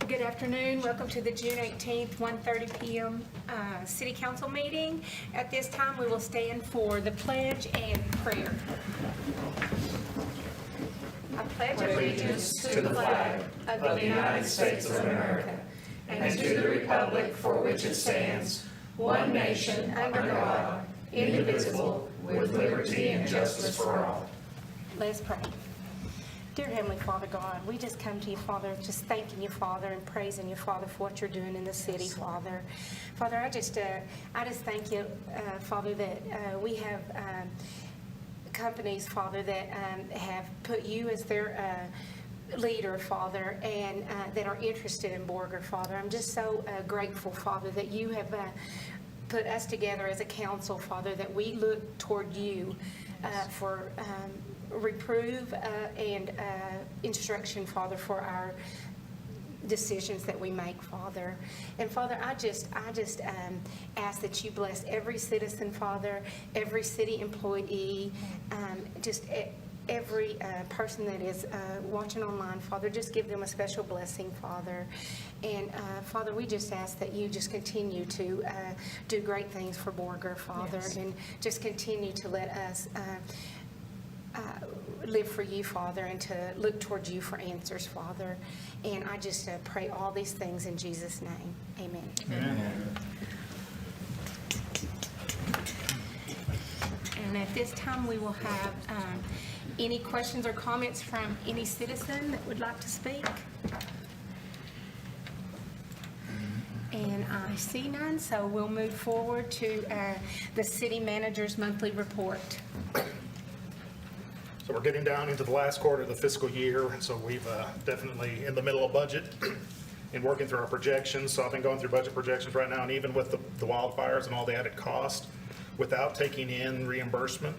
Good afternoon. Welcome to the June 18th, 1:30 p.m. City Council meeting. At this time, we will stand for the pledge and prayer. I pledge allegiance to the flag of the United States of America and to the republic for which it stands, one nation under God, indivisible, with liberty and justice for all. Let's pray. Dear Heavenly Father God, we just come to you, Father, just thanking you, Father, and praising you, Father, for what you're doing in the city, Father. Father, I just thank you, Father, that we have companies, Father, that have put you as their leader, Father, and that are interested in Borger, Father. I'm just so grateful, Father, that you have put us together as a council, Father, that we look toward you for reprove and instruction, Father, for our decisions that we make, Father. And Father, I just ask that you bless every citizen, Father, every city employee, every person that is watching online, Father. Just give them a special blessing, Father. And Father, we just ask that you just continue to do great things for Borger, Father, yes. And just continue to let us live for you, Father, and to look towards you for answers, Father. And I just pray all these things in Jesus' name. Amen. Amen. And at this time, we will have any questions or comments from any citizen that would like to speak. And I see none, so we'll move forward to the city manager's monthly report. So we're getting down into the last quarter of the fiscal year, so we've definitely in the middle of budget and working through our projections. So I've been going through budget projections right now, and even with the wildfires and all the added cost, without taking in reimbursement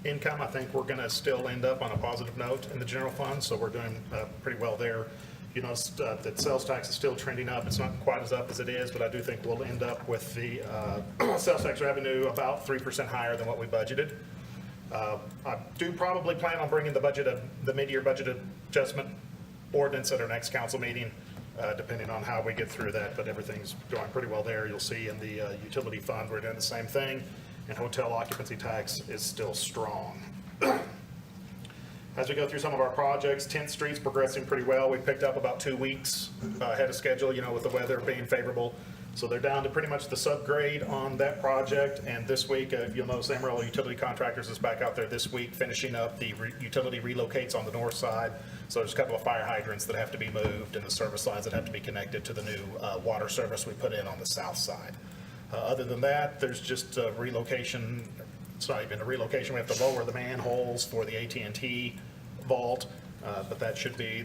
income, I think we're going to still end up on a positive note in the general fund. So we're doing pretty well there. You know, that sales tax is still trending up. It's not quite as up as it is, but I do think we'll end up with the sales tax revenue about 3% higher than what we budgeted. I do probably plan on bringing the mid-year budget adjustment ordinance at our next council meeting, depending on how we get through that, but everything's going pretty well there. You'll see in the utility fund, we're doing the same thing, and hotel occupancy tax is still strong. As we go through some of our projects, 10th Street's progressing pretty well. We picked up about 2 weeks ahead of schedule, you know, with the weather being favorable. So they're down to pretty much the subgrade on that project, and this week, you'll notice Amarillo Utility Contractors is back out there this week finishing up the utility relocates on the north side. So there's a couple of fire hydrants that have to be moved and the service lines that have to be connected to the new water service we put in on the south side. Other than that, there's just a relocation. It's not even a relocation. We have to lower the manholes for the AT&T vault, but that should be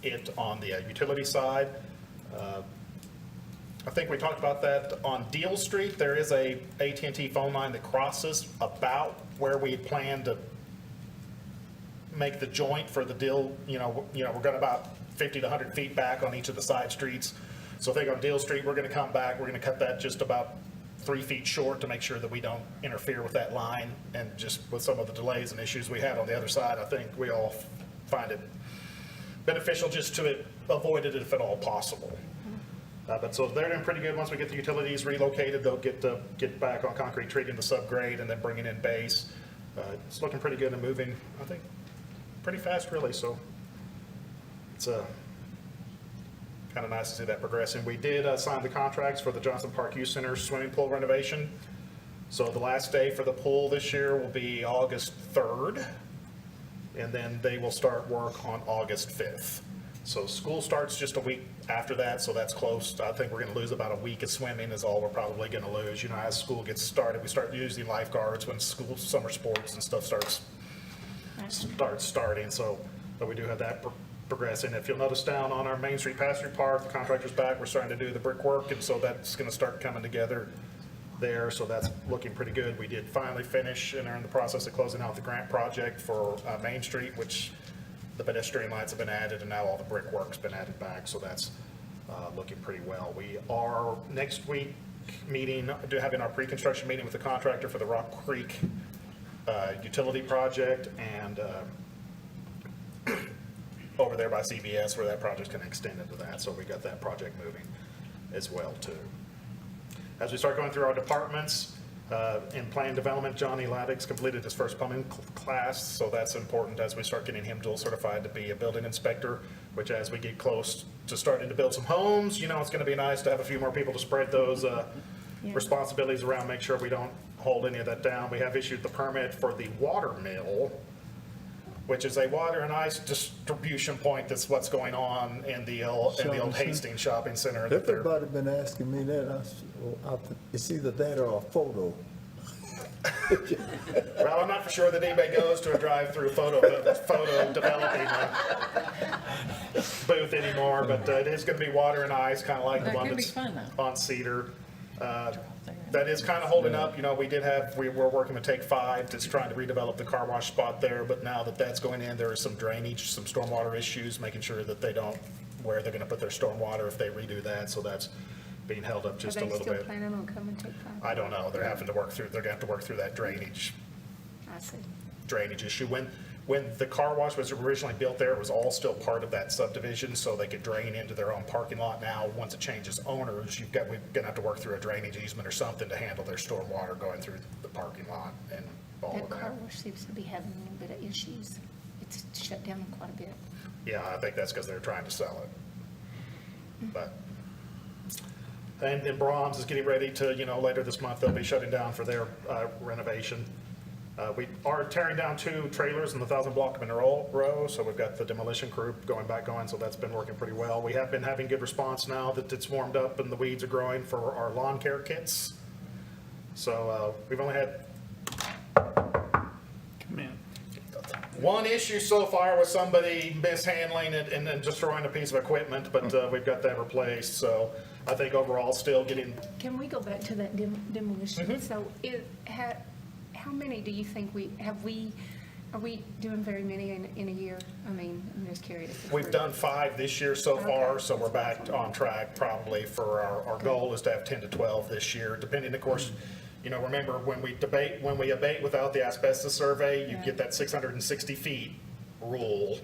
it on the utility side. I think we talked about that on Deal Street. There is a AT&T phone line that crosses about where we plan to make the joint for the Deal. You know, we're going about 50 to 100 feet back on each of the side streets. So I think on Deal Street, we're going to come back. We're going to cut that just about 3 feet short to make sure that we don't interfere with that line. And just with some of the delays and issues we had on the other side, I think we all find it beneficial just to avoid it if at all possible. But so they're doing pretty good. Once we get the utilities relocated, they'll get back on concrete treating the subgrade and then bringing in base. It's looking pretty good and moving, I think, pretty fast, really. So it's kind of nice to see that progressing. We did sign the contracts for the Johnson Park Youth Center swimming pool renovation. So the last day for the pool this year will be August 3rd, and then they will start work on August 5th. So school starts just a week after that, so that's close. I think we're going to lose about a week of swimming is all we're probably going to lose. You know, as school gets started, we start using lifeguards when school summer sports and stuff starts starting. So, but we do have that progressing. If you'll notice down on our Main Street Pasture Park, the contractor's back. We're starting to do the brickwork, and so that's going to start coming together there. So that's looking pretty good. We did finally finish and are in the process of closing out the grant project for Main Street, which the pedestrian lights have been added, and now all the brickwork's been added back, so that's looking pretty well. We are next week having our pre-construction meeting with the contractor for the Rock Creek utility project, and over there by CVS where that project's going to extend into that. So we got that project moving as well too. As we start going through our departments, in plan development, Johnny Laddick's completed his first plumbing class, so that's important as we start getting him dual certified to be a building inspector, which as we get close to starting to build some homes, you know, it's going to be nice to have a few more people to spread those responsibilities around, make sure we don't hold any of that down. We have issued the permit for the water mill, which is a water and ice distribution point. That's what's going on in the old Hastings Shopping Center. That they're- Everybody been asking me that. It's either that or a photo. Well, I'm not for sure that anybody goes to a drive-through photo developing booth anymore, but it is going to be water and ice, kind of like the That one could be that's fun, though. on Cedar. That is kind of holding up. You know, we were working with Take 5 that's trying to redevelop the car wash spot there, but now that that's going in, there is some drainage, some stormwater issues, making sure that they don't, where they're going to put their stormwater if they redo that, so that's being held up just a Are they little still bit. planning on coming Take 5? I don't know. They're going to have to work through that drainage I see. issue. When the car wash was originally built there, it was all still part of that subdivision, so they could drain into their own parking lot. Now, once it changes owners, we're gonna have to work through a drainage easement or something to handle their storm water going through the parking lot and all That of car that. wash seems to be having a little bit of issues. It's shut down quite a bit. Yeah, I think that's because they're trying to sell it. But, and then Brahms is getting ready to, later this month, they'll be shutting down for their renovation. We are tearing down 2 trailers in the 1,000 block of Monroe Row, so we've got the demolition crew going, so that's been working pretty well. We have been having good response now that it's warmed up and the weeds are growing for our lawn care kits. So we've only had one issue so far with somebody mishandling it and then destroying a piece of equipment, but we've got that replaced. So I think overall still getting, Can we go back to that demolition? Mm-hmm. So how many do you think are we doing very many in a year? I mean, I'm just curious. we've done 5 this year so far, Okay. so we're back on track probably for our goal is to have 10 to 12 this year, depending, of course, remember when we abate without the asbestos survey, you get that 660 feet rule.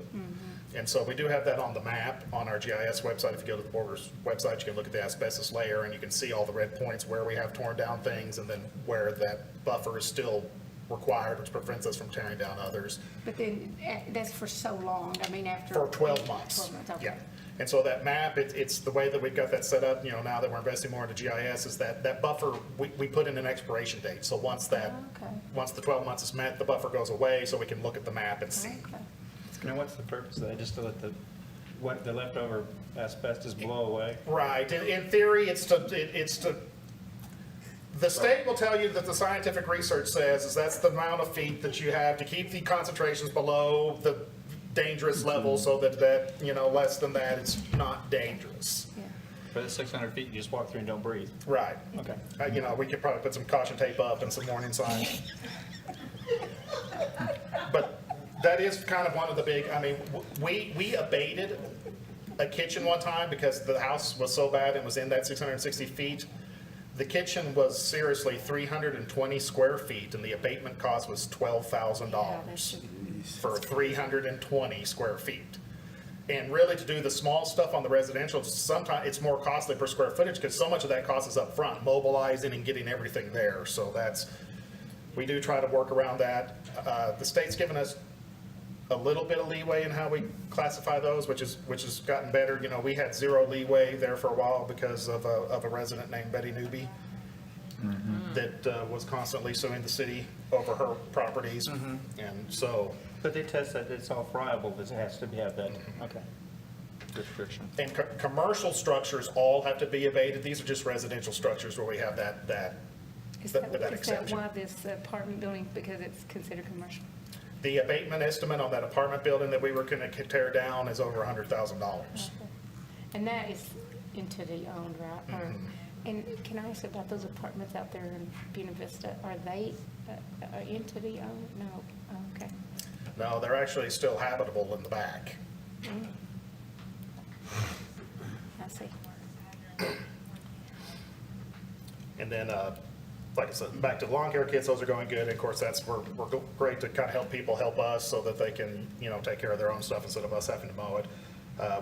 And so we do have that on the map on our GIS website. If you go to the Borger's website, you can look at the asbestos layer and you can see all the red points where we have torn down things and then where that buffer is still required, which prevents us from tearing down others. But then, that's for so long, I mean, after. For 12 months. 12 months, okay. Yeah. And so that map, it's the way that we've got that set up, now that we're investing more into GIS, is that buffer, we put in an expiration date. So once Okay. the 12 months is met, the buffer goes away so we can look at the map and see. Okay. And what's the purpose of that? Just to let the leftover asbestos blow away? Right. In theory, it's to, the state will tell you that the scientific research says is that's the amount of feet that you have to keep the concentrations below the dangerous level so that less than that, it's not dangerous. Yeah. But at 600 feet, you just walk through and don't breathe. Right. Okay. We could probably put some caution tape up and some warning signs. But that is kind of one of the big, we abated a kitchen one time because the house was so bad and was in that 660 feet. The kitchen was seriously 320 square feet and the abatement cost was $12,000 for 320 square feet. And really to do the small stuff on the residential, sometimes it's more costly per square footage because so much of that cost is up front, mobilizing and getting everything there. So we do try to work around that. The state's given us a little bit of leeway in how we classify those, which has gotten better. We had 0 leeway there for a while because of a resident named Betty Newby that was constantly suing the city over her properties. And so, But they test that it's all friable, it has to have that, okay, restriction. and commercial structures all have to be abated. These are just residential structures where we have that Is that exception. why this apartment building, because it's considered commercial? The abatement estimate on that apartment building that we were going to tear down is over $100,000. And that is entity owned, right? And can I ask about those apartments out there in Buena Vista? Are they entity owned? No. Oh, okay. No, they're actually still habitable in the back. I see. And then like I said, back to the lawn care kits, those are going good. And of course, we're great to kind of help people help us so that they can, take care of their own stuff instead of us having to mow it.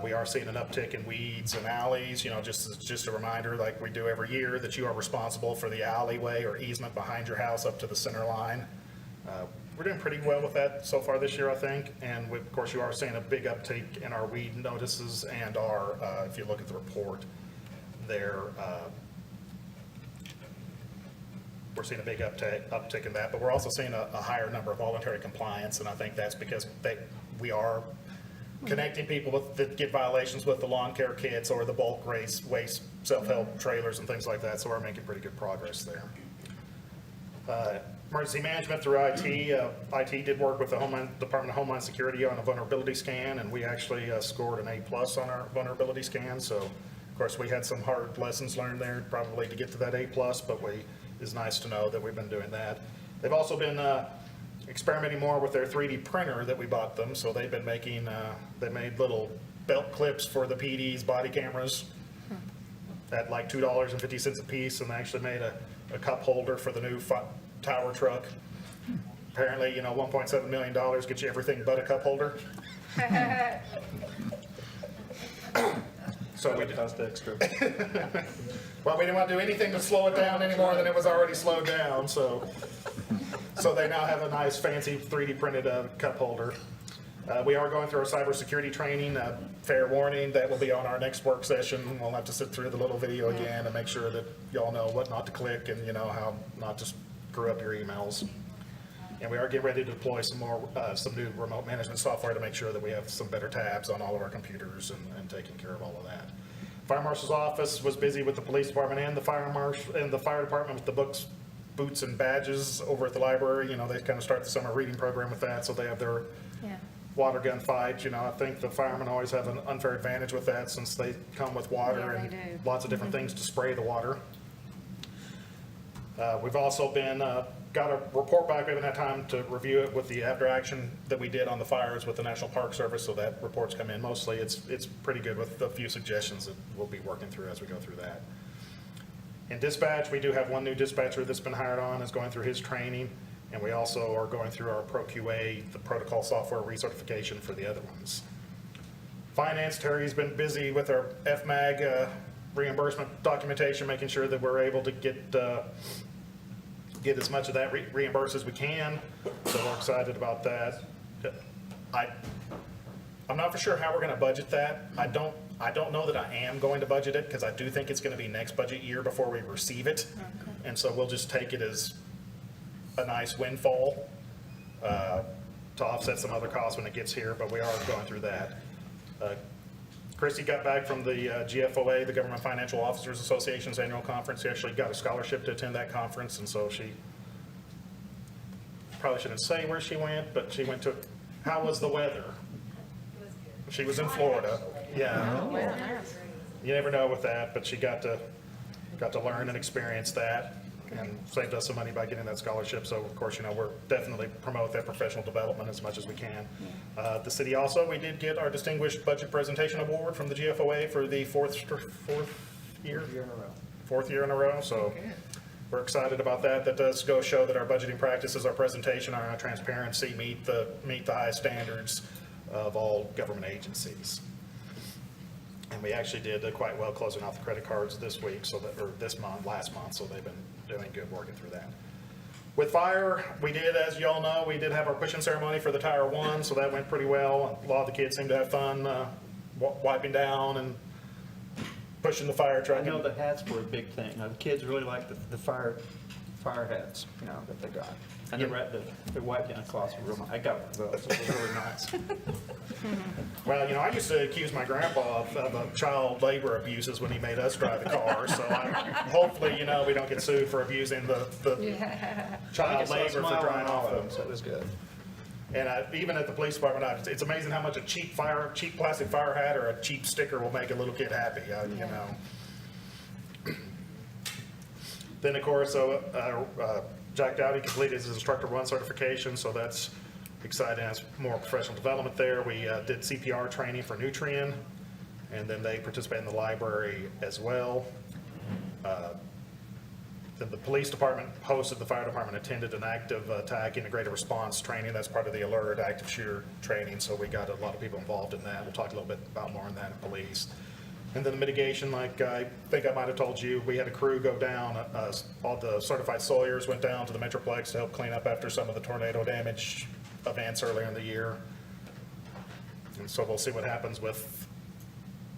We are seeing an uptick in weeds and alleys, just a reminder, like we do every year, that you are responsible for the alleyway or easement behind your house up to the center line. We're doing pretty well with that so far this year, I think. And of course, you are seeing a big uptick in our weed notices and our, if you look at the report there, we're seeing a big uptick in that, but we're also seeing a higher number of voluntary compliance, and I think that's because we are connecting people that get violations with the lawn care kits or the bulk waste self-help trailers and things like that, so we're making pretty good progress there. Emergency management through IT. IT did work with the Department of Homeland Security on a vulnerability scan, and we actually scored an A+ on our vulnerability scan, so of course we had some hard lessons learned there probably to get to that A+, but it's nice to know that we've been doing that. They've also been experimenting more with their 3D printer that we bought them. So they've been making, they made little belt clips for the PD's body cameras at like $2.50 a piece, and they actually made a cup holder for the new tower truck. Apparently, $1.7 million gets you everything but a cup holder. So we cost extra. Well, we didn't want to do anything to slow it down any more than it was already slowed down, so they now have a nice fancy 3D printed cup holder. We are going through our cybersecurity training. Fair warning, that will be on our next work session. We'll have to sit through the little video again and make sure that y'all know what not to click and how not to screw up your emails. And we are getting ready to deploy some new remote management software to make sure that we have some better tabs on all of our computers and taking care of all of that. Fire marshal's office was busy with the police department and the fire department with the boots and badges over at the library. They kind of start the summer reading program with that, so they have their water gun fight. I think the firemen always have an unfair advantage with that since they come with water and lots of different things to spray the water. We've also got a report back. We haven't had time to review it with the after action that we did on the fires with the National Park Service, so that report's come in. Mostly it's pretty good with a few suggestions that we'll be working through as we go through that. In dispatch, we do have one new dispatcher that's been hired on, is going through his training, and we also are going through our ProQA, the protocol software recertification for the other ones. Finance, Terry's been busy with our FMAG reimbursement documentation, making sure that we're able to get as much of that reimbursed as we can, so we're excited about that. I'm not for sure how we're going to budget that. I don't know that I am going to budget it, because I do think it's going to be next budget year before we receive it, and so we'll just take it as a nice windfall to offset some other costs when it gets here, but we are going through that. Christy got back from the GFOA, the Government Financial Officers Association's annual conference. She actually got a scholarship to attend that conference, and so she probably shouldn't say where she went, but she went to, how was the weather? She was in Florida. Yeah. You never know with that, but she got to learn and experience that, and saved us some money by getting that scholarship. So of course, we're definitely promote that professional development as much as we can. The city also, we did get our Distinguished Budget Presentation Award from the GFOA for the fourth year in a row. So we're excited about that. That does go show that our budgeting practices, our presentation, our transparency meet the highest standards of all government agencies. And we actually did quite well closing out the credit cards this week, last month, so they've been doing good working through that. With fire, we did, as you all know, we did have our pushing ceremony for the Tire 1, so that went pretty well. A lot of the kids seemed to have fun wiping down and pushing the fire truck. I know the hats were a big thing. The kids really liked the fire hats, that they got. And the white down cloths were real nice. I got one of those. It was really nice. Well, I used to accuse my grandpa of child labor abuses when he made us drive the car. So hopefully, we don't get sued for abusing the child labor for driving off them. So it was good. And even at the police department, it's amazing how much a cheap plastic fire hat or a cheap sticker will make a little kid happy. Then of course, Jack Dowdy completed his Instructor 1 certification, so that's exciting. Has more professional development there. We did CPR training for Nutrien, and then they participate in the library as well. Then the police department hosted, the fire department attended an active attack integrated response training. That's part of the alert active shooter training, so we got a lot of people involved in that. We'll talk a little bit about more on that in police. And then the mitigation, like I think I might have told you, we had a crew go down, all the certified sawyers went down to the Metroplex to help clean up after some of the tornado damage events earlier in the year. And so we'll see what happens with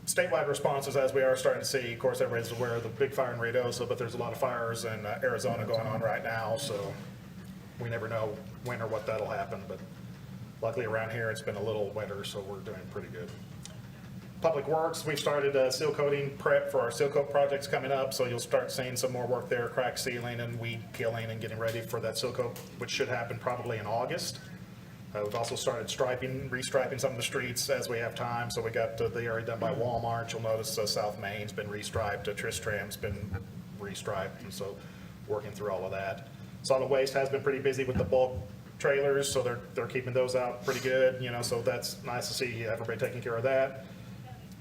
statewide responses as we are starting to see. Of course, everybody's aware of the big fire in Ruidoso, but there's a lot of fires in Arizona going on right now, so we never know when or what that'll happen. But luckily around here, it's been a little wetter, so we're doing pretty good. Public Works, we've started seal coating prep for our seal coat projects coming up, so you'll start seeing some more work there, crack sealing and weed killing and getting ready for that seal coat, which should happen probably in August. We've also started striping, restriping some of the streets as we have time, so we got the area done by Walmart. You'll notice South Main's been restriped, Tristram's been restriped, and so working through all of that. Solid Waste has been pretty busy with the bulk trailers, so they're keeping those out pretty good, so that's nice to see everybody taking care of that.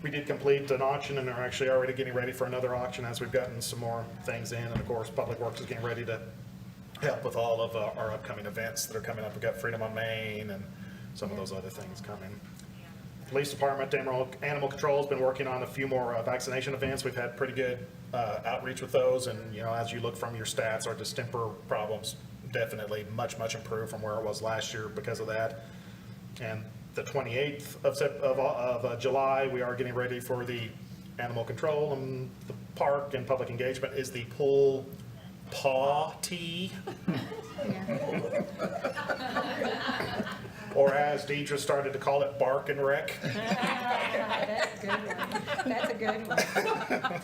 We did complete an auction and are actually already getting ready for another auction as we've gotten some more things in. And of course, Public Works is getting ready to help with all of our upcoming events that are coming up. We've got Freedom on Main and some of those other things coming. Police Department, Animal Control has been working on a few more vaccination events. We've had pretty good outreach with those. And, as you look from your stats, our distemper problems definitely much improved from where it was last year because of that. And the 28th of July, we are getting ready for the animal control, and the park and public engagement is the pull paw tea. Or as Deidre started to call it, bark and wreck. That's a good one. That's a good one.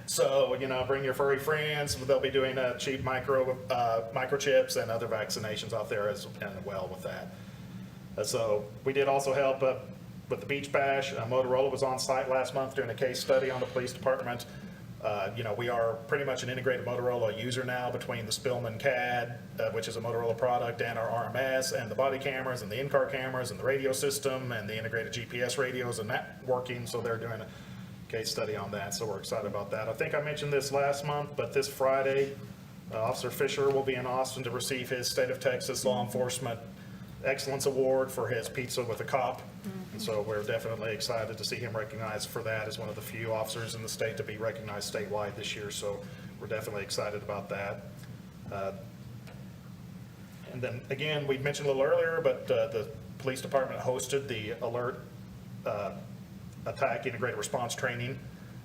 So, bring your furry friends. They'll be doing cheap microchips and other vaccinations out there as well with that. So we did also help with the Beach Bash. Motorola was on site last month doing a case study on the police department. We are pretty much an integrated Motorola user now between the Spillman CAD, which is a Motorola product, and our RMS, and the body cameras, and the in-car cameras, and the radio system, and the integrated GPS radios, and that working. So they're doing a case study on that. So we're excited about that. I think I mentioned this last month, but this Friday, Officer Fisher will be in Austin to receive his State of Texas Law Enforcement Excellence Award for his Pizza with a Cop. And so we're definitely excited to see him recognized for that as one of the few officers in the state to be recognized statewide this year. So we're definitely excited about that. And then again, we mentioned a little earlier, but the police department hosted the alert attack integrated response training.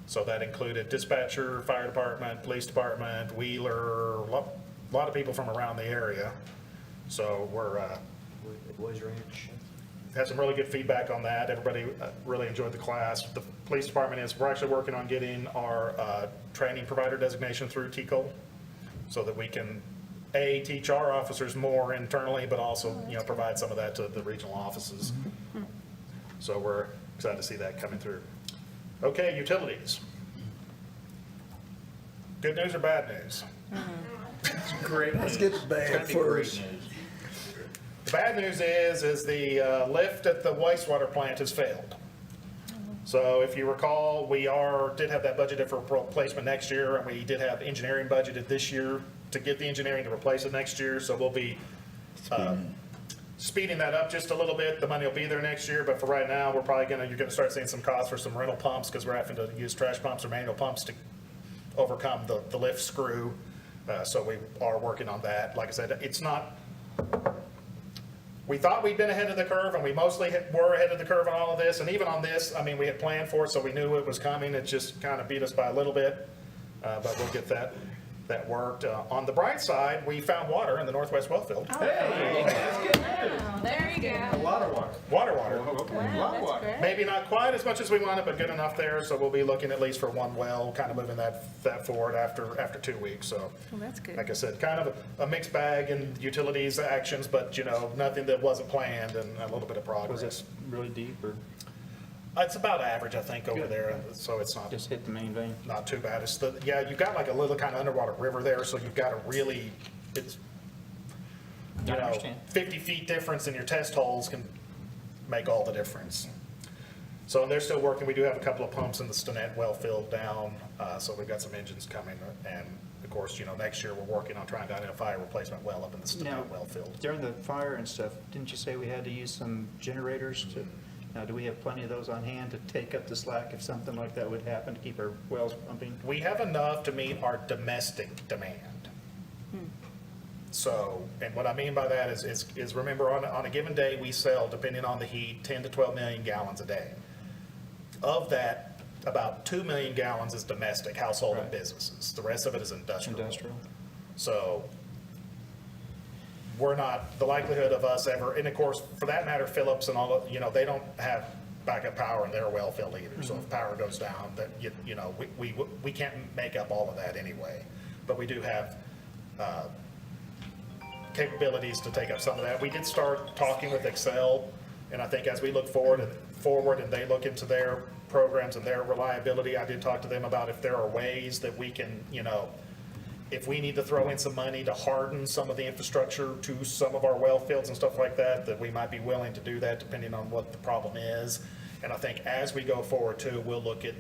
So that included dispatcher, fire department, police department, Wheeler, a lot of people from around the area. So we're Boys Ranch. had some really good feedback on that. Everybody really enjoyed the class. The police department we're actually working on getting our training provider designation through TCO so that we can, teach our officers more internally, but also, provide some of that to the regional offices. So we're excited to see that coming through. Okay, utilities. Good news or bad news? Great. Let's get the bad first. The bad news is the lift at the wastewater plant has failed. So if you recall, we did have that budgeted for replacement next year, and we did have engineering budgeted this year to get the engineering to replace it next year. So we'll be speeding that up just a little bit. The money will be there next year, but for right now, you're gonna start seeing some costs for some rental pumps because we're having to use trash pumps or manual pumps to overcome the lift screw. So we are working on that. Like I said, we thought we'd been ahead of the curve, and we mostly were ahead of the curve on all of this. And even on this, we had planned for it, so we knew it was coming. It just kind of beat us by a little bit, but we'll get that worked. On the bright side, we found water in the Northwest Wellfield. Hey, that's good. Wow, there you A go. lot of water. Water. Okay. Wow, that's great. Maybe not quite as much as we wanted, but good enough there. So we'll be looking at least for one well, kind of moving that forward after 2 weeks. So Well, that's good. like I said, kind of a mixed bag in utilities actions, but nothing that wasn't planned and a little bit of Was progress. this really deep or It's about average, I think, over Good. there, so it's not just hit the main vein? too bad. You've got like a little kind of underwater river there, so you've got to really, it's, I understand. 50 feet difference in your test holes can make all the difference. So they're still working. We do have a couple of pumps in the Stinnett well field down, so we've got some engines coming, and course, next year, we're working on trying to identify a replacement well up in the Now, well field. during the fire and stuff, didn't you say we had to use some generators to, now, do we have plenty of those on hand to take up the slack if something like that would happen, to keep our wells pumping? We have enough to meet our domestic demand. So, and what I mean by that is remember, on a given day, we sell, depending on the heat, 10 to 12 million gallons a day. Of that, about 2 million gallons is domestic, household and Right. businesses. The rest of it is industrial. Industrial? So we're not, the likelihood of us ever, and of course, for that matter, Phillips and all of, they don't have backup power in their well field either. So if power goes down, that, we can't make up all of that anyway. But we do have capabilities to take up some of that. We did start talking with Excel, and I think as we look forward and they look into their programs and their reliability, I did talk to them about if there are ways that we can, if we need to throw in some money to harden some of the infrastructure to some of our well fields and stuff like that, that we might be willing to do that depending on what the problem is. And I think as we go forward too, we'll look at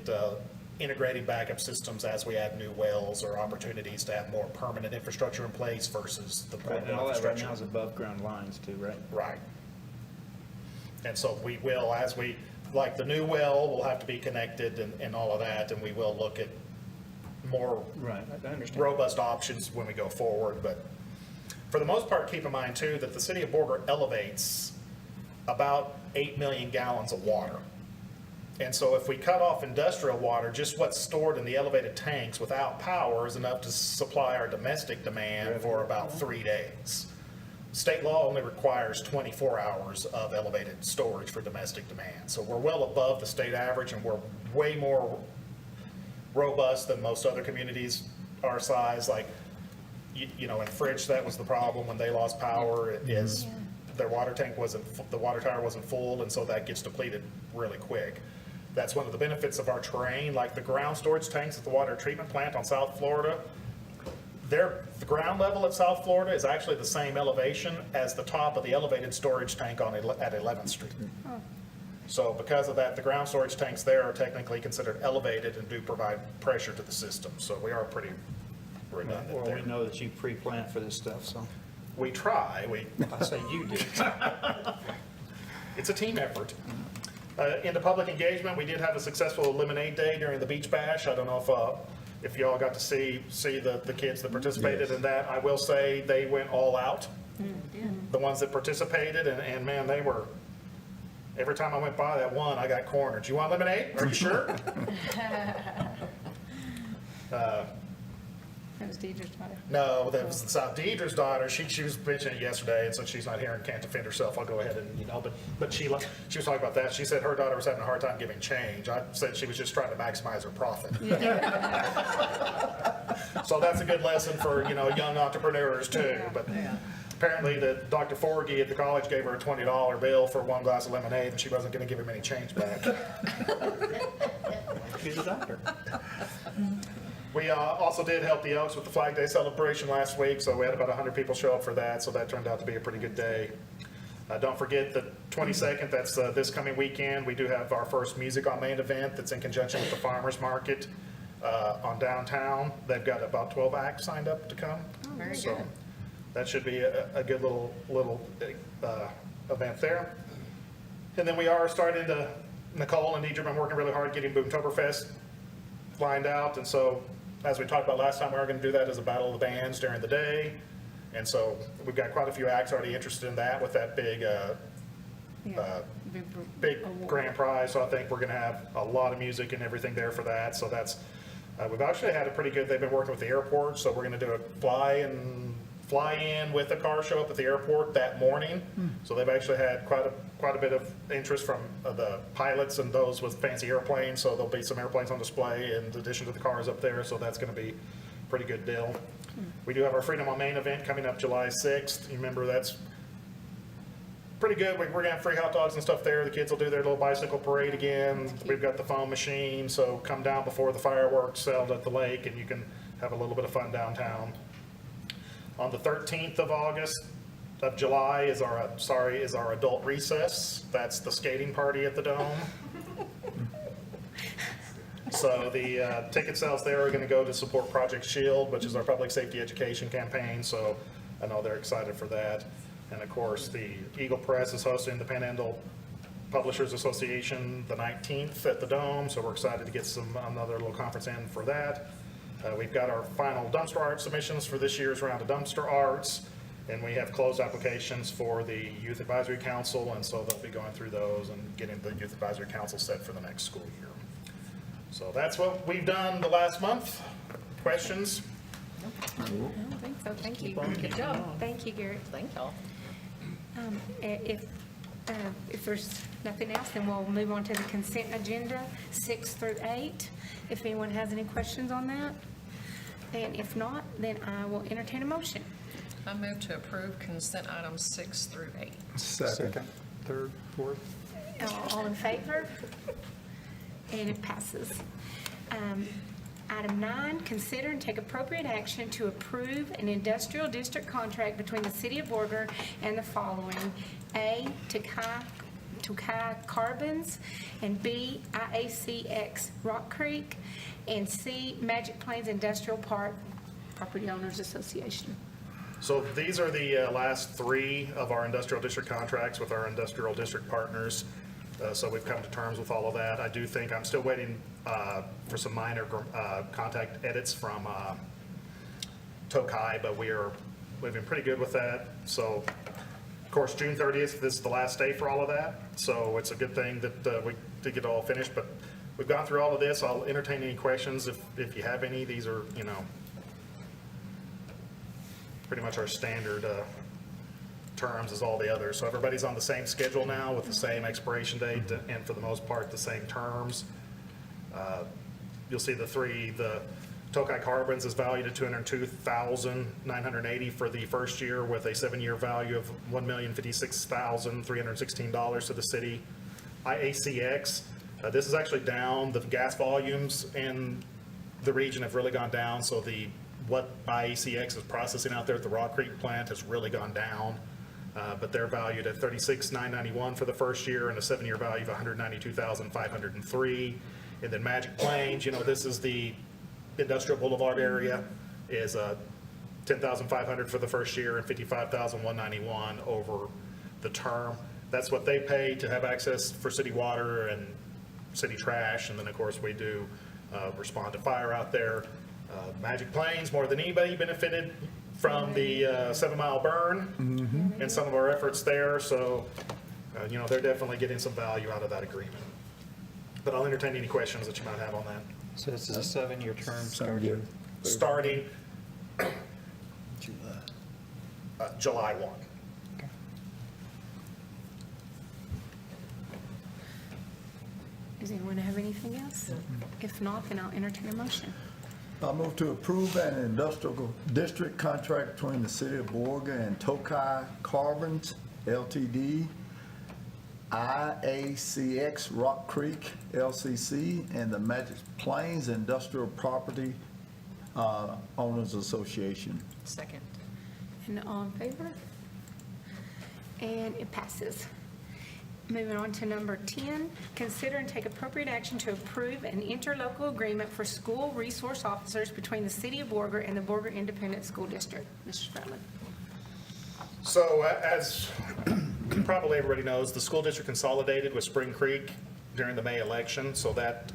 integrating backup systems as we add new wells or opportunities to have more permanent infrastructure in place versus the Right, portable and all that right infrastructure. now is above ground lines too, right? Right. And so we will, like the new well will have to be connected and all of that, and we will look at more Right, I understand. robust options when we go forward. But for the most part, keep in mind too, that the city of Borger elevates about 8 million gallons of water. And so if we cut off industrial water, just what's stored in the elevated tanks without power is enough to supply our domestic demand for about 3 days. State law only requires 24 hours of elevated storage for domestic demand. So we're well above the state average, and we're way more robust than most other communities our size. Like, in Fridge, that was the problem when they lost power, is their water tank the water tower wasn't full, and so that gets depleted really quick. That's one of the benefits of our terrain, like the ground storage tanks at the water treatment plant on South Florida. The ground level at South Florida is actually the same elevation as the top of the elevated storage tank at 11th Street. So because of that, the ground storage tanks there are technically considered elevated and do provide pressure to the system. So we are pretty redundant Well, there. we know that you pre-plant for this stuff, so We try. I say you do. It's a team effort. Into public engagement, we did have a successful lemonade day during the beach bash. I don't know if y'all got to see the kids that participated in that. I will say they went all out. The ones that participated, and man, they were, every time I went by that one, I got cornered. You want lemonade? Are you sure? That was Deidre's daughter. No, that was Deidre's daughter. She was mentioning it yesterday, and since she's not here and can't defend herself, I'll go ahead and, but she was talking about that. She said her daughter was having a hard time giving change. I said she was just trying to maximize her profit. So that's a good lesson for, young entrepreneurs too. But apparently Dr. Forgy at the college gave her a $20 bill for one glass of lemonade, and she wasn't going to give him any change back. He's a doctor. We also did help the Elks with the Flag Day celebration last week, so we had about 100 people show up for that, so that turned out to be a pretty good day. Don't forget the 22nd, that's this coming weekend. We do have our first Music on Main event that's in conjunction with the Farmers Market on downtown. They've got about 12 acts signed up to come. Very So good. that should be a good little event there. And then we are starting to, Nicole and Deidre have been working really hard getting Boomtoberfest lined out, and so as we talked about last time, we were going to do that as a battle of the bands during the day. And so we've got quite a few acts already interested in that with that big grand prize. So I think we're going to have a lot of music and everything there for that. So that's, we've actually had a pretty good, they've been working with the airport. So we're going to do a fly in with a car show up at the airport that morning. So they've actually had quite a bit of interest from the pilots and those with fancy airplanes. So there'll be some airplanes on display in addition to the cars up there. So that's going to be a pretty good deal. We do have our Freedom on Main event coming up July 6th. You remember that's pretty good. We're going to have free hot dogs and stuff there. The kids will do their little bicycle parade again. We've got the foam machine. So come down before the fireworks held at the lake and you can have a little bit of fun downtown. On the 13th of July is our adult recess. That's the skating party at the Dome. So the ticket sales there are going to go to support Project Shield, which is our public safety education campaign. So I know they're excited for that. And of course, the Eagle Press is hosting the Panhandle Publishers Association the 19th at the Dome. So we're excited to get another little conference in for that. We've got our final dumpster art submissions for this year's round of dumpster arts. And we have closed applications for the Youth Advisory Council, and so they'll be going through those and getting the Youth Advisory Council set for the next school year. So that's what we've done the last month. Questions? I don't think so. Thank you. Good job. Thank you, Gary. Thank y'all. If there's nothing else, then we'll move on to the consent agenda, 6 through 8. If anyone has any questions on that, and if not, then I will entertain a motion. I move to approve consent items 6 through 8. Second. Third, fourth. All in favor? And it passes. Item 9, consider and take appropriate action to approve an industrial district contract between the City of Borger and the following: A, Tokai Carbons, and B, IACX Rock Creek, and C, Magic Plains Industrial Park Property Owners Association. So these are the last 3 of our industrial district contracts with our industrial district partners. So we've come to terms with all of that. I do think I'm still waiting for some minor contact edits from Tokai, but we've been pretty good with that. So, of course, June 30th, this is the last day for all of that. So it's a good thing that we did get it all finished. But we've gone through all of this. I'll entertain any questions if you have any. These are, pretty much our standard terms as all the others. So everybody's on the same schedule now with the same expiration date and for the most part, the same terms. You'll see the Tokai Carbons is valued at $202,980 for the first year with a 7-year value of $1,056,316 to the city. IACX, this is actually down. The gas volumes in the region have really gone down. So what IACX is processing out there at the Rock Creek plant has really gone down. But they're valued at $36,991 for the first year and a 7-year value of $192,503. And then Magic Plains, this is the industrial boulevard area, is $10,500 for the first year and $55,191 over the term. That's what they pay to have access for city water and city trash. And then, of course, we do respond to fire out there. Magic Plains, more than anybody, benefited from the 7 Mile burn and some of our efforts there. So, they're definitely getting some value out of that agreement. But I'll entertain any questions that you might have on that. So this is a 7-year term Some starting. Starting July 1. Okay. Does anyone have anything else? If not, then I'll entertain a motion. I move to approve an industrial district contract between the City of Borger and Tokai Carbons LTD, IACX Rock Creek LCC, and the Magic Plains Industrial Property Owners Association. Second. And all in favor? And it passes. Moving on to number 10, consider and take appropriate action to approve an interlocal agreement for school resource officers between the City of Borger and the Borger Independent School District. Mr. Stratman. So as probably everybody knows, the school district consolidated with Spring Creek during the May election, so that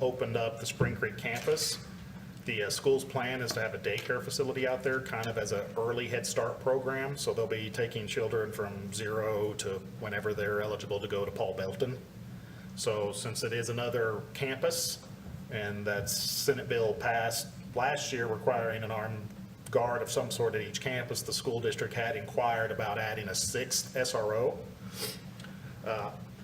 opened up the Spring Creek campus. The school's plan is to have a daycare facility out there, kind of as an early Head Start program. So they'll be taking children from 0 to whenever they're eligible to go to Paul Belton. So since it is another campus, and that Senate bill passed last year requiring an armed guard of some sort at each campus, the school district had inquired about adding a 6th SRO.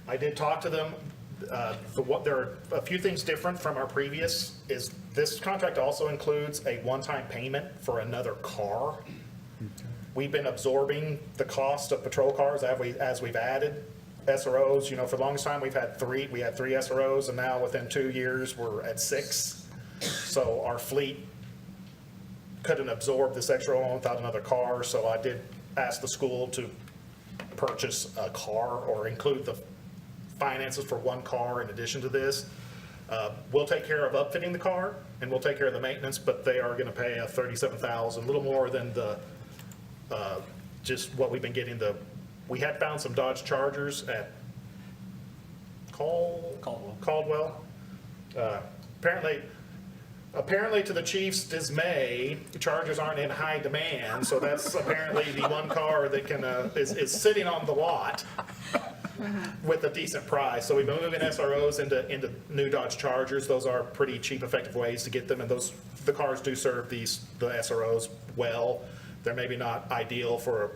I did talk to them. There are a few things different from our previous. Is this contract also includes a one-time payment for another car. We've been absorbing the cost of patrol cars as we've added SROs. For the longest time, we had 3 SROs, and now within 2 years, we're at 6. So our fleet couldn't absorb this extra one without another car. So I did ask the school to purchase a car or include the finances for one car in addition to this. We'll take care of upfitting the car, and we'll take care of the maintenance, but they are going to pay a $37,000, a little more than the, just what we've been getting. We had found some Dodge Chargers at Caldwell. Apparently, to the chief's dismay, Chargers aren't in high demand, so that's apparently the one car that can, is sitting on the lot with a decent price. So we've been moving SROs into new Dodge Chargers. Those are pretty cheap, effective ways to get them, and the cars do serve the SROs well. They're maybe not ideal for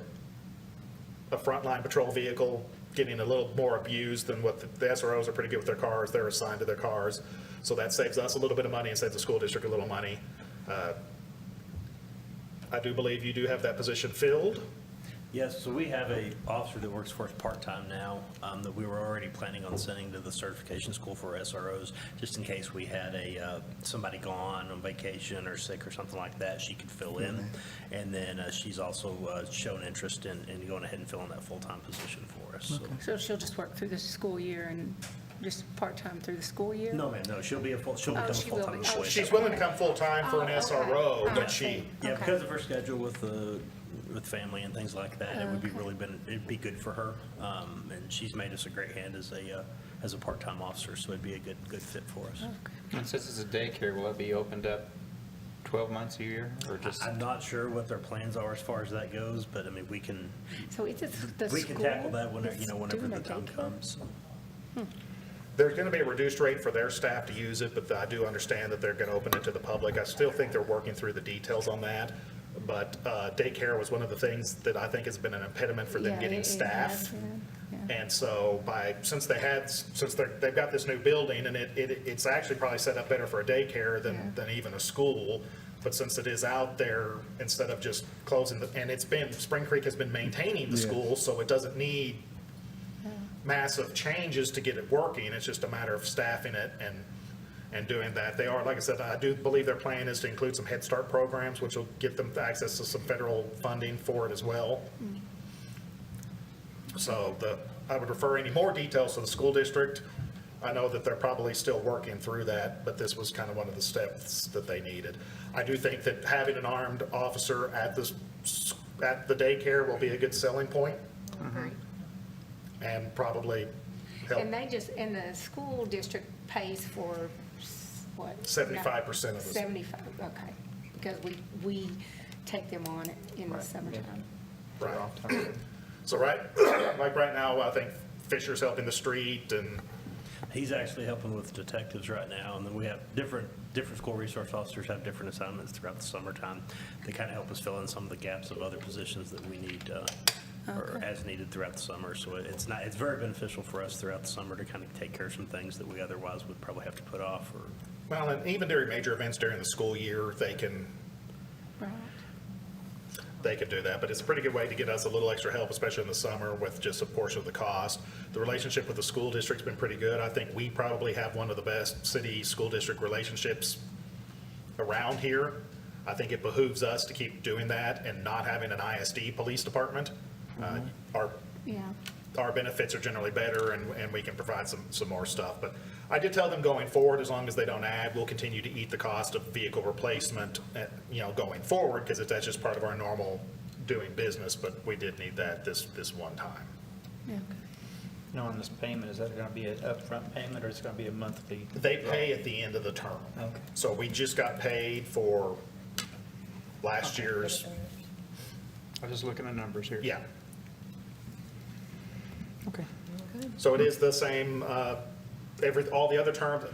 a frontline patrol vehicle, getting a little more abused than what the SROs are pretty good with their cars. They're assigned to their cars. So that saves us a little bit of money and saves the school district a little money. I do believe you do have that position filled. Yes, so we have a officer that works for us part-time now, that we were already planning on sending to the certification school for SROs, just in case we had somebody gone on vacation or sick or something like that, she could fill in. And then she's also shown interest in going ahead and filling that full-time position for us. So- So she'll just work through the school year and just part-time through the school year? No, ma'am, no, she'll become a she will full-time be. employee. She's willing to come full-time for an Oh, okay. SRO, I but see. Yeah, Okay. because of her schedule with family and things like that, it'd be good for her. And she's made us a great hand as a part-time officer, so it'd be a good fit for us. And since it's a daycare, will it be opened up 12 months a year, or just? I'm not sure what their plans are as far as that goes, but I mean, we can So it's the school? tackle that whenever, that's whenever doing the a time daycare? comes. there's going to be a reduced rate for their staff to use it, but I do understand that they're going to open it to the public. I still think they're working through the details on that. But daycare was one of the things that I think has been an impediment for them Yeah, getting it staff. has been, yeah. And so since they've got this new building, and it's actually probably set up better for a daycare than even a school. But since it is out there, instead of just closing and Spring Creek has been maintaining the Yeah. school, so it doesn't need massive changes to get it working. It's just a matter of staffing it and doing that. They are, like I said, I do believe their plan is to include some Head Start programs, which will get them access to some federal funding for it as well. So I would refer any more details to the school district. I know that they're probably still working through that, but this was kind of one of the steps that they needed. I do think that having an armed officer at the daycare will be a good selling point Agree. and probably help. And and the school district pays for what? 75% of the. 75, okay, because we take them on in the summertime. Right. So like right now, I think Fisher's helping the street, and He's actually helping with detectives right now, and then we have different school resource officers have different assignments throughout the summertime. They kind of help us fill in some of the gaps of other positions that we need, or as needed throughout the summer. So it's very beneficial for us throughout the summer to kind of take care of some things that we otherwise would probably have to put off or. well, and even during major events during the school year, they can do that, but it's a pretty good way to get us a little extra help, especially in the summer with just a portion of the cost. The relationship with the school district's been pretty good. I think we probably have one of the best city school district relationships around here. I think it behooves us to keep doing that and not having an ISD police department. Yeah. Our benefits are generally better, and we can provide some more stuff. But I did tell them going forward, as long as they don't add, we'll continue to eat the cost of vehicle replacement, going forward, because that's just part of our normal doing business. But we did need that this one time. Yeah. On this payment, is that going to be an upfront payment, or is it going to be a monthly? They pay at the end of the term. Okay. So we just got paid for last year's, I'm just looking at numbers here. yeah. Okay. So it is the same, all the other terms,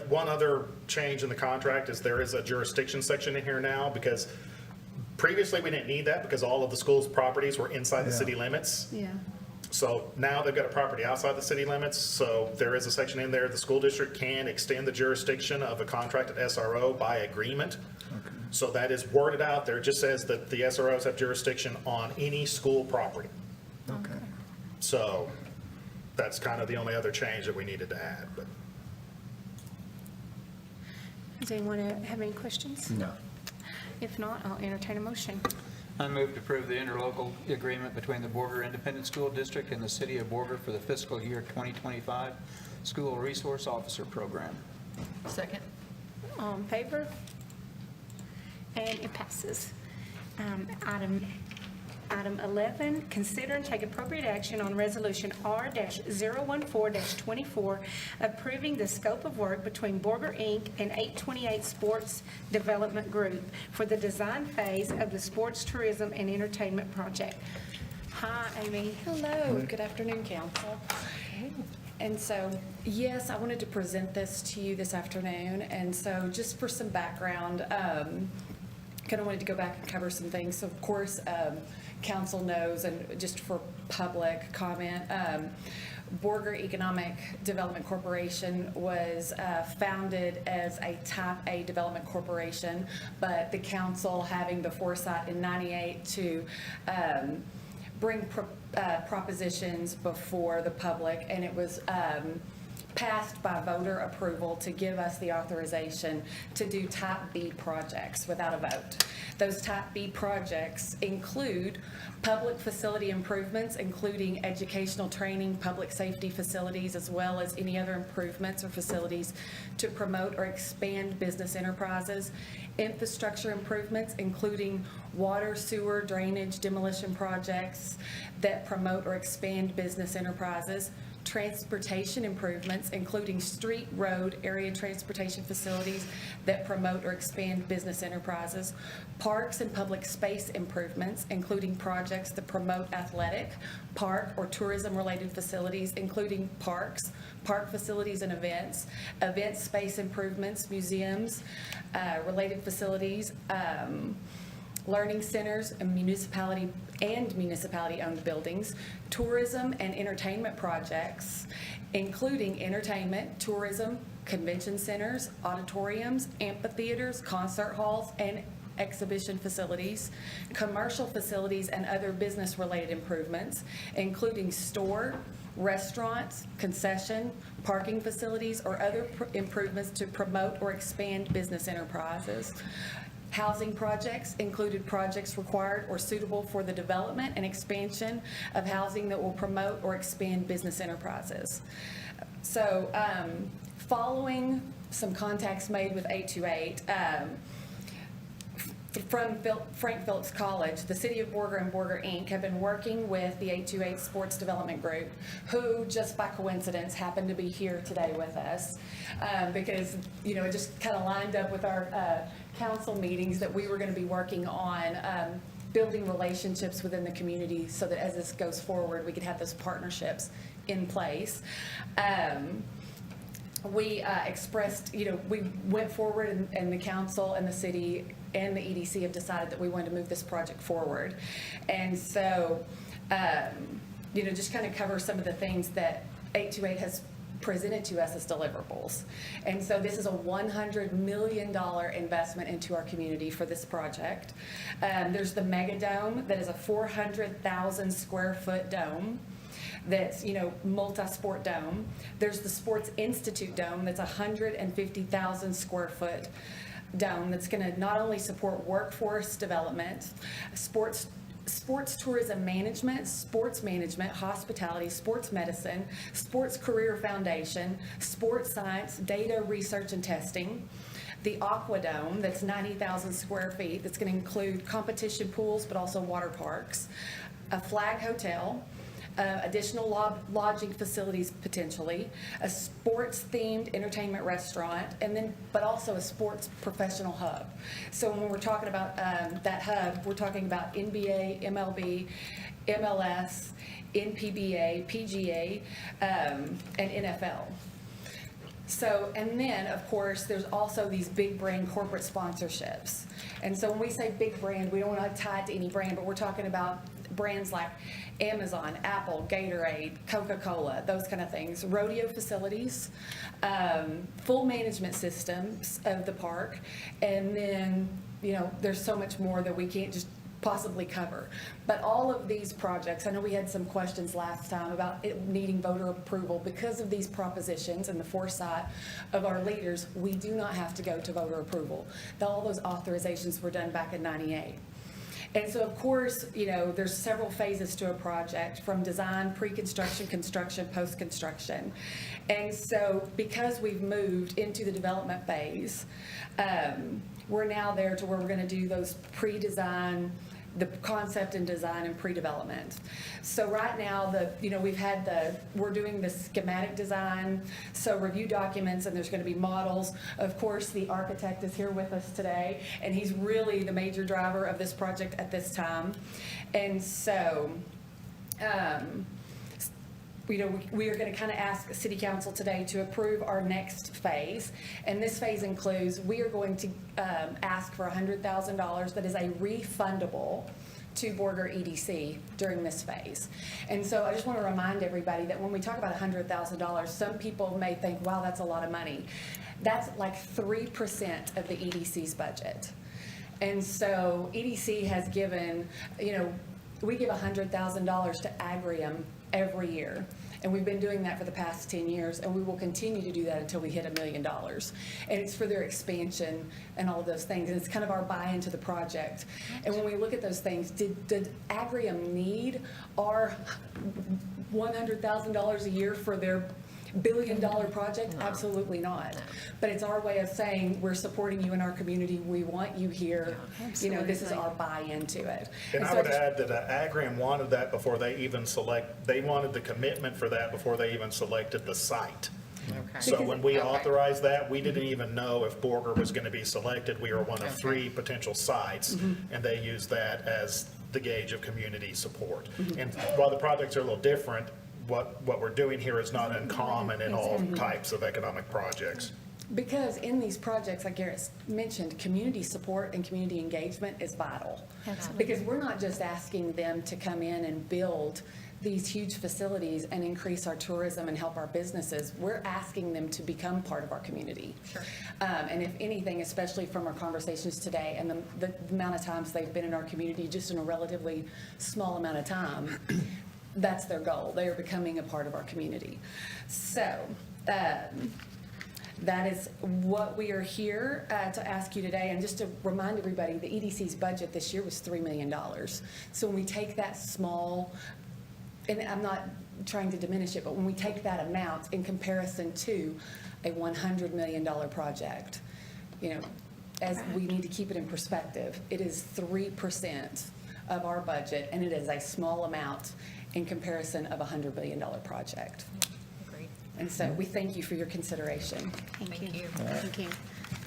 one other change in the contract is there is a jurisdiction section in here now, because previously we didn't need that because all of the school's properties were inside the Yeah. city limits. Yeah. So now they've got a property outside the city limits, so there is a section in there, the school district can extend the jurisdiction of a contracted SRO by agreement. So that is worded out there, it just says that the SROs have jurisdiction on any school property. Okay. So that's kind of the only other change that we needed to add, but. Does anyone have any questions? No. If not, I'll entertain a motion. I move to approve the interlocal agreement between the Borger Independent School District and the City of Borger for the fiscal year 2025 School Resource Officer Program. Second. All in favor? And it passes. Item 11, consider and take appropriate action on Resolution R-014-24, approving the scope of work between Borger, Inc. and 828 Sports Development Group for the design phase of the Sports Tourism and Entertainment Project. Hi, Amy. Hello, good afternoon, council. And so, yes, I wanted to present this to you this afternoon, and so just for some background, kind of wanted to go back and cover some things. So of course, council knows, and just for public comment, Borger Economic Development Corporation was founded as a Type A development corporation, but the council having the foresight in '98 to bring propositions before the public, and it was passed by voter approval to give us the authorization to do Type B projects without a vote. Those Type B projects include public facility improvements, including educational training, public safety facilities, as well as any other improvements or facilities to promote or expand business enterprises, infrastructure improvements, including water, sewer, drainage, demolition projects that promote or expand business enterprises, transportation improvements, including street, road, area transportation facilities that promote or expand business enterprises, parks and public space improvements, including projects that promote athletic, park, or tourism-related facilities, including parks, park facilities and events, event space improvements, museums, related facilities, learning centers, and municipality-owned buildings, tourism and entertainment projects, including entertainment, tourism, convention centers, auditoriums, amphitheaters, concert halls, and exhibition facilities, commercial facilities, and other business-related improvements, including store, restaurants, concession, parking facilities, or other improvements to promote or expand business enterprises. Housing projects included projects required or suitable for the development and expansion of housing that will promote or expand business enterprises. So following some contacts made with 828, from Frank Phillips College, the City of Borger and Borger, Inc. have been working with the 828 Sports Development Group, who just by coincidence happened to be here today with us, because, you know, it just kind of lined up with our council meetings that we were going to be working on building relationships within the community so that as this goes forward, we could have those partnerships in place. We expressed, you know, we went forward, and the council and the city and the EDC have decided that we wanted to move this project forward. And so, you know, just kind of cover some of the things that 828 has presented to us as deliverables. And so this is a $100 million investment into our community for this project. There's the Mega Dome, that is a 400,000 square foot dome. That's, you know, multi-sport dome. There's the Sports Institute Dome, that's 150,000 square foot dome that's going to not only support workforce development, sports tourism management, sports management, hospitality, sports medicine, sports career foundation, sports science, data research and testing. The Aqua Dome, that's 90,000 square feet, that's going to include competition pools, but also water parks, a flag hotel, additional lodging facilities potentially, a sports-themed entertainment restaurant, and then, but also a sports professional hub. So when we're talking about that hub, we're talking about NBA, MLB, MLS, NPBA, PGA, and NFL. So, and then, of course, there's also these big brand corporate sponsorships. And so when we say big brand, we don't want to tie it to any brand, but we're talking about brands like Amazon, Apple, Gatorade, Coca-Cola, those kind of things. Rodeo facilities, full management systems of the park, and then, you know, there's so much more that we can't just possibly cover. But all of these projects, I know we had some questions last time about it needing voter approval. Because of these propositions and the foresight of our leaders, we do not have to go to voter approval. All those authorizations were done back in '98. And so, of course, there's several phases to a project, from design, pre-construction, construction, post-construction. And so because we've moved into the development phase, we're now there to where we're going to do those pre-design, the concept and design and pre-development. So right now, we're doing the schematic design, so review documents, and there's going to be models. Of course, the architect is here with us today, and he's really the major driver of this project at this time. And so, we are going to kind of ask City Council today to approve our next phase. And this phase includes, we are going to ask for $100,000 that is a refundable to Borger EDC during this phase. And so I just want to remind everybody that when we talk about $100,000, some people may think, wow, that's a lot of money. That's like 3% of the EDC's budget. And so EDC has given, we give $100,000 to Agrium every year. And we've been doing that for the past 10 years, and we will continue to do that until we hit $1 million. And it's for their expansion and all of those things, and it's kind of our buy-in to the project. And when we look at those things, did Agrium need our $100,000 a year for their billion-dollar project? Absolutely not. But it's our way of saying, we're supporting you in our community, we want you here. This is our buy-in to it. And I so would add that Agrium wanted that before they even they wanted the commitment for that before they even selected the site. Okay. So when we authorized that, we didn't even know if Borger was going to be selected. We were one of 3 potential sites, and they used that as the gauge of community support. And while the projects are a little different, what we're doing here is not uncommon in all types of economic projects. Because in these projects, like Garrett mentioned, community support and community engagement is vital. Absolutely. Because we're not just asking them to come in and build these huge facilities and increase our tourism and help our businesses. We're asking them to become part of our community. Sure. And if anything, especially from our conversations today and the amount of times they've been in our community just in a relatively small amount of time, that's their goal. They are becoming a part of our community. So that is what we are here to ask you today. And just to remind everybody, the EDC's budget this year was $3 million. So when we take that small, and I'm not trying to diminish it, but when we take that amount in comparison to a $100 million project, as we need to keep it in perspective, it is 3% of our budget, and it is a small amount in comparison of a $100 billion project. Agreed. And so we thank you for your consideration. Thank you. Thank you. Thank you.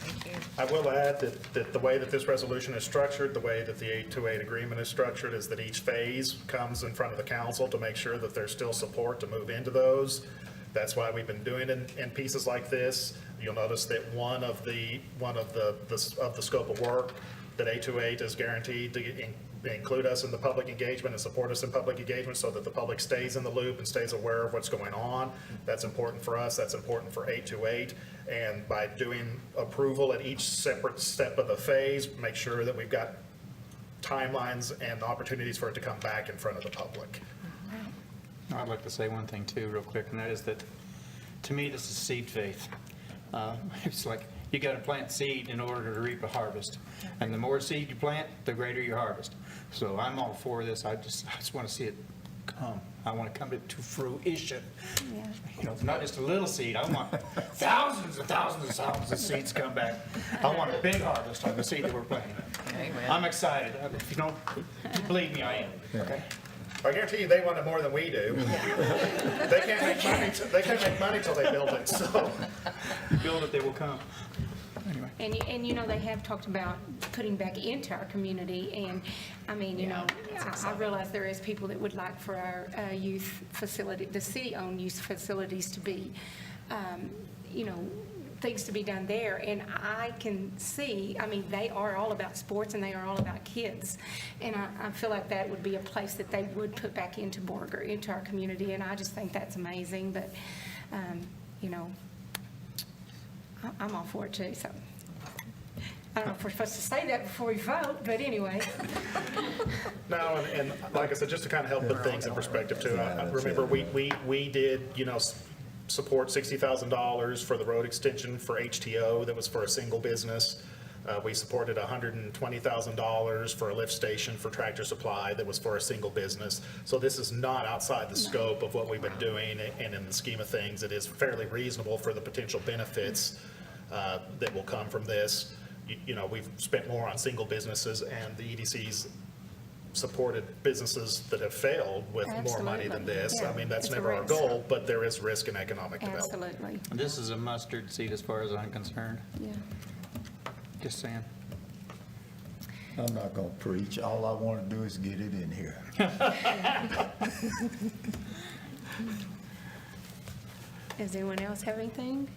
Thank you. I will add that the way that this resolution is structured, the way that the 828 agreement is structured, is that each phase comes in front of the council to make sure that there's still support to move into those. That's why we've been doing it in pieces like this. You'll notice that one of the scope of work that 828 is guaranteed to include us in the public engagement and support us in public engagement so that the public stays in the loop and stays aware of what's going on. That's important for us. That's important for 828. And by doing approval at each separate step of the phase, make sure that we've got timelines and opportunities for it to come back in front of the public. I'd like to say one thing too, real quick, and that is that, to me, this is seed faith. It's like you got to plant seed in order to reap a harvest, and the more seed you plant, the greater your harvest. So I'm all for this. I just want to see it come. I want to come to fruition. Yeah. Not just a little seed. I want thousands and thousands and thousands of seeds come back. I want a big harvest on the seed that we're planting. Amen. I'm excited. If you don't believe me, I am. Okay. I guarantee you, they want it more than we do. They can't make money. They can't make money till they build it. So, Build it, they will come. Anyway. And they have talked about putting back into our community, and I mean, I realize there is people that would like for our youth facility, the city-owned youth facilities to be, things to be done there, and I can see, they are all about sports and they are all about kids, and I feel like that would be a place that they would put back into Borger, into our community, and I just think that's amazing, but, I'm all for it too, so. I don't know if we're supposed to say that before we vote, but anyway. no, and like I said, just to kind of help put things in perspective too, I remember we did, support $60,000 for the road extension for HTO that was for a single business. We supported $120,000 for a lift station for Tractor Supply that was for a single business. So this is not outside the scope of what we've been doing, and in the scheme of things, it is fairly reasonable for the potential benefits that will come from this. You know, we've spent more on single businesses, and the EDC's supported businesses that have failed with more money than Absolutely. this. I Yeah, mean, that's it's a never our risk. goal, but there is risk in economic development. Absolutely, This is a mustard seed as far as I'm concerned, yeah. just saying. I'm not gonna preach. All I wanna do is get it in here. Does anyone else have anything?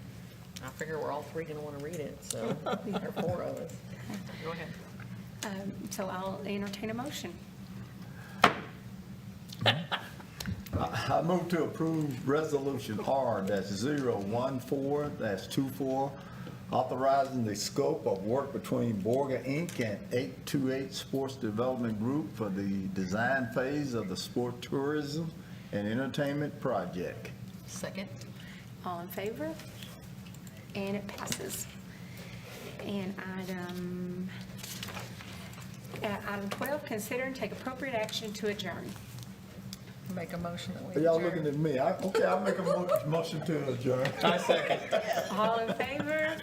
I figure we're all three gonna wanna read it, so there are four of us. Go ahead. So I'll entertain a motion. I move to approve Resolution R-014-24, authorizing the scope of work between Borger, Inc. and 828 Sports Development Group for the design phase of the sport tourism and entertainment project. Second? All in favor? And it passes. And item 12, consider and take appropriate action to adjourn. Make a motion that we Y'all adjourn. looking at me. Okay, I'll make a motion to adjourn. I second. All in favor?